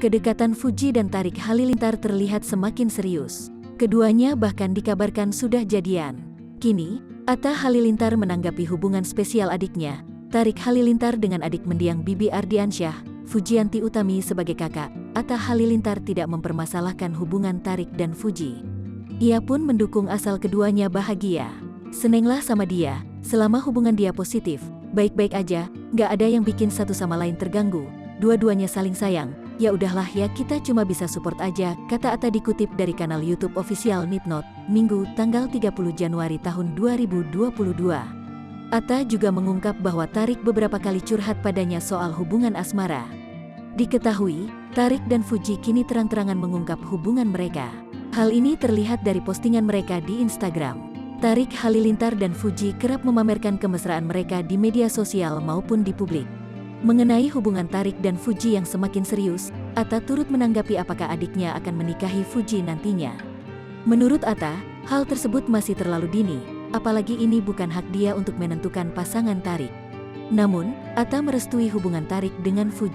Kedekatan Fuji dan Tarik Halilintar terlihat semakin serius. Keduanya bahkan dikabarkan sudah jadian. Kini, Atta Halilintar menanggapi hubungan spesial adiknya, Tarik Halilintar dengan adik mendiang Bibi Ardiansyah, Fujianti Utami sebagai kakak. Atta Halilintar tidak mempermasalahkan hubungan Tarik dan Fuji. Ia pun mendukung asal keduanya bahagia. Senenglah sama dia, selama hubungan dia positif, baik-baik aja, gak ada yang bikin satu sama lain terganggu, dua-duanya saling sayang. Ya udahlah ya, kita cuma bisa support aja, kata Atta dikutip dari kanal YouTube official Nitnot, Minggu, tanggal 30 Januari tahun 2022. Atta juga mengungkap bahwa Tarik beberapa kali curhat padanya soal hubungan asmara. Diketahui, Tarik dan Fuji kini terang-terangan mengungkap hubungan mereka. Hal ini terlihat dari postingan mereka di Instagram. Tarik Halilintar dan Fuji kerap memamerkan kemesraan mereka di media sosial maupun di publik. Mengenai hubungan Tarik dan Fuji yang semakin serius, Atta turut menanggapi apakah adiknya akan menikahi Fuji nantinya. Menurut Atta, hal tersebut masih terlalu dini, apalagi ini bukan hak dia untuk menentukan pasangan Tarik. Namun, Atta merestui hubungan Tarik dengan Fuji.